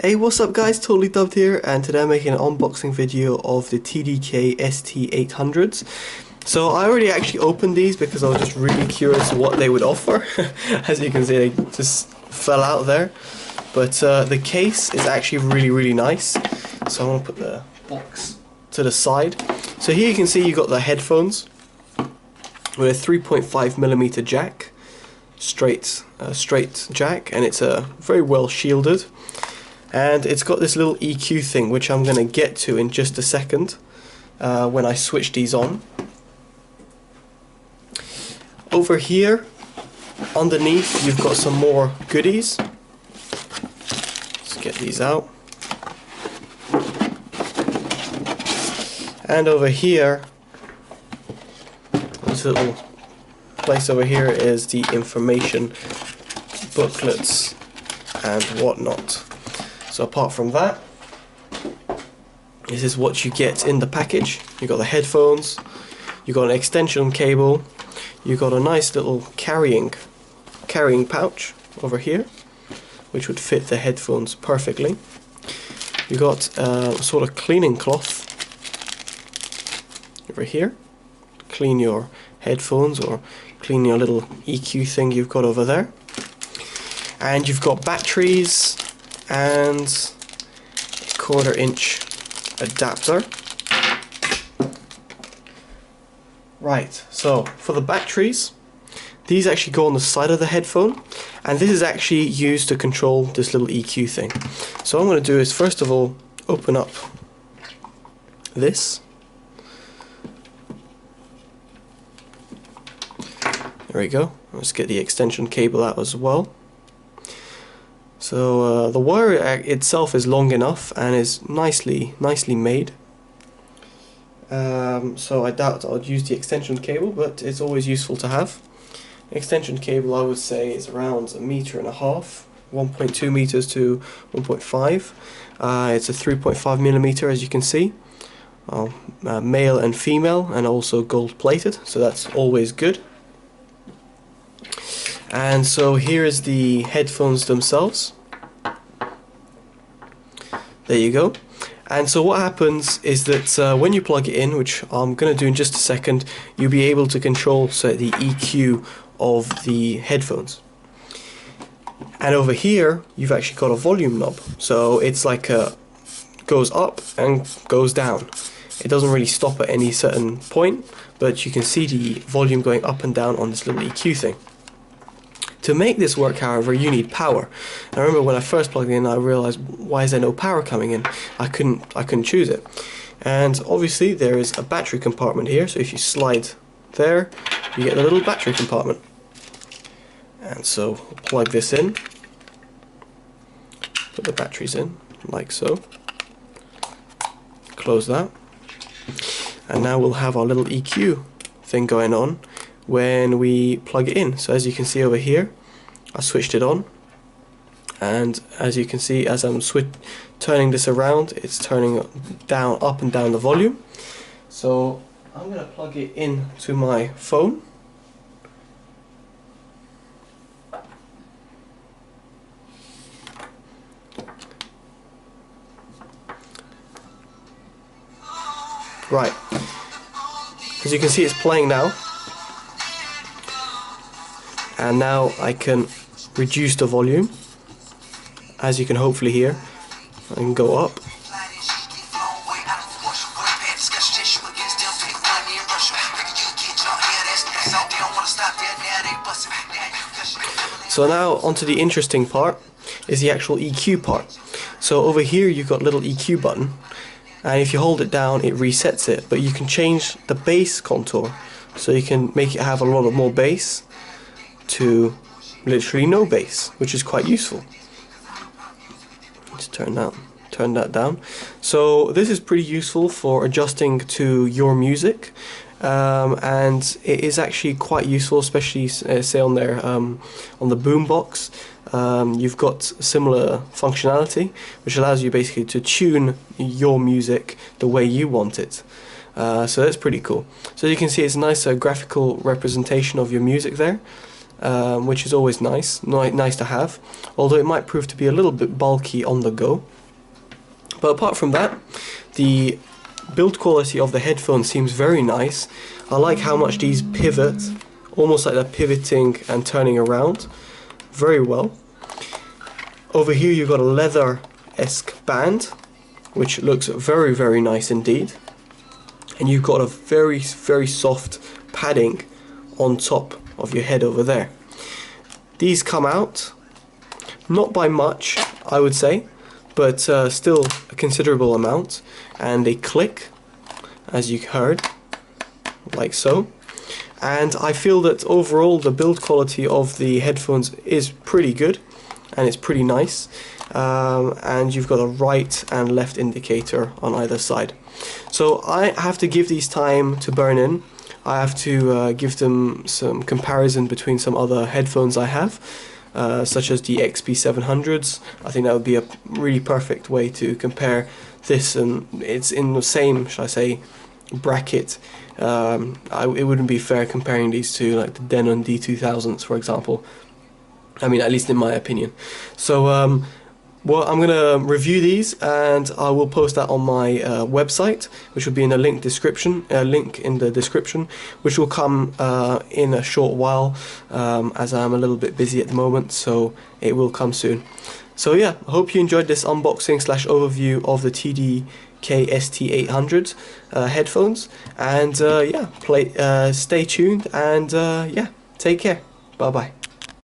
Hey, what's up guys, Totally Dubbed here, and today I'm making an unboxing video of the TDK ST800s. So I already actually opened these because I was just really curious what they would offer. As you can see, they just fell out there. But the case is actually really nice. So I'm going to put the box to the side. So here you can see you got the headphones with a 3.5mm jack, straight jack, and it's very well shielded. And it's got this little EQ thing, which I'm going to get to in just a second when I switch these on. Over here, underneath, you've got some more goodies. Let's get these out. And over here, this little place over here is the information booklets and whatnot. So apart from that, this is what you get in the package. You got the headphones, you got an extension cable, you got a nice little carrying pouch over here, which would fit the headphones perfectly. You got a sort of cleaning cloth over here, clean your headphones or clean your little EQ thing you've got over there. And you've got batteries and a 1/4-inch adapter. Right, so for the batteries, these actually go on the side of the headphone, and this is actually used to control this little EQ thing. So what I'm going to do is first of all open up this. There we go. Let's get the extension cable out as well. So the wire itself is long enough and is nicely made. So I doubt I'll use the extension cable, but it's always useful to have. Extension cable, I would say, is around 1.5 meters, 1.2 meters to 1.5. It's a 3.5mm, as you can see. Male and female, and also gold plated, so that's always good. And so here is the headphones themselves. There you go. And so what happens is that when you plug it in, which I'm going to do in just a second, you'll be able to control the EQ of the headphones. And over here, you've actually got a volume knob. So it's like goes up and goes down. It doesn't really stop at any certain point, but you can see the volume going up and down on this little EQ thing. To make this work, however, you need power. I remember when I first plugged it in, I realized, why is there no power coming in? I couldn't choose it. And obviously there is a battery compartment here, so if you slide there, you get the little battery compartment. And so plug this in, put the batteries in, like so. Close that. And now we'll have our little EQ thing going on when we plug it in. So as you can see over here, I switched it on, and as you can see, as I'm turning this around, it's turning up and down the volume. So I'm going to plug it in to my phone. Right, as you can see, it's playing now. And now I can reduce the volume, as you can hopefully hear. I can go up. So now onto the interesting part, is the actual EQ part. So over here you've got a little EQ button, and if you hold it down it resets it, but you can change the bass contour, so you can make it have a lot more bass to literally no bass, which is quite useful. Let's turn that down. So this is pretty useful for adjusting to your music, and it is actually quite useful, especially say on there on the boombox. You've got similar functionality, which allows you basically to tune your music the way you want it. So that's pretty cool. So you can see it's a nice graphical representation of your music there. which is always nice to have, although it might prove to be a little bit bulky on the go. But apart from that, the build quality of the headphones seems very nice. I like how much these pivot, almost like they're pivoting and turning around very well. Over here you've got a leather-esque band, which looks very, very nice indeed. And you've got a very, very soft padding on top of your head over there. These come out, not by much, I would say, but still a considerable amount, and they click, as you heard, like so. And I feel that overall the build quality of the headphones is pretty good, and it's pretty nice. And you've got a right and left indicator on either side. So I have to give these time to burn in. I have to give them some comparison between some other headphones I have, such as the XP700s. I think that would be a really perfect way to compare this, and it's in the same, shall I say, bracket. It wouldn't be fair comparing these to like the Denon D2000s, for example. I mean, at least in my opinion. So well, I'm going to review these, and I will post that on my website, which will be in the link in the description, which will come in a short while, as I'm a little bit busy at the moment, so it will come soon. So yeah, I hope you enjoyed this unboxing / overview of the TDK ST800 headphones, and yeah, stay tuned, and yeah, take care. Bye bye.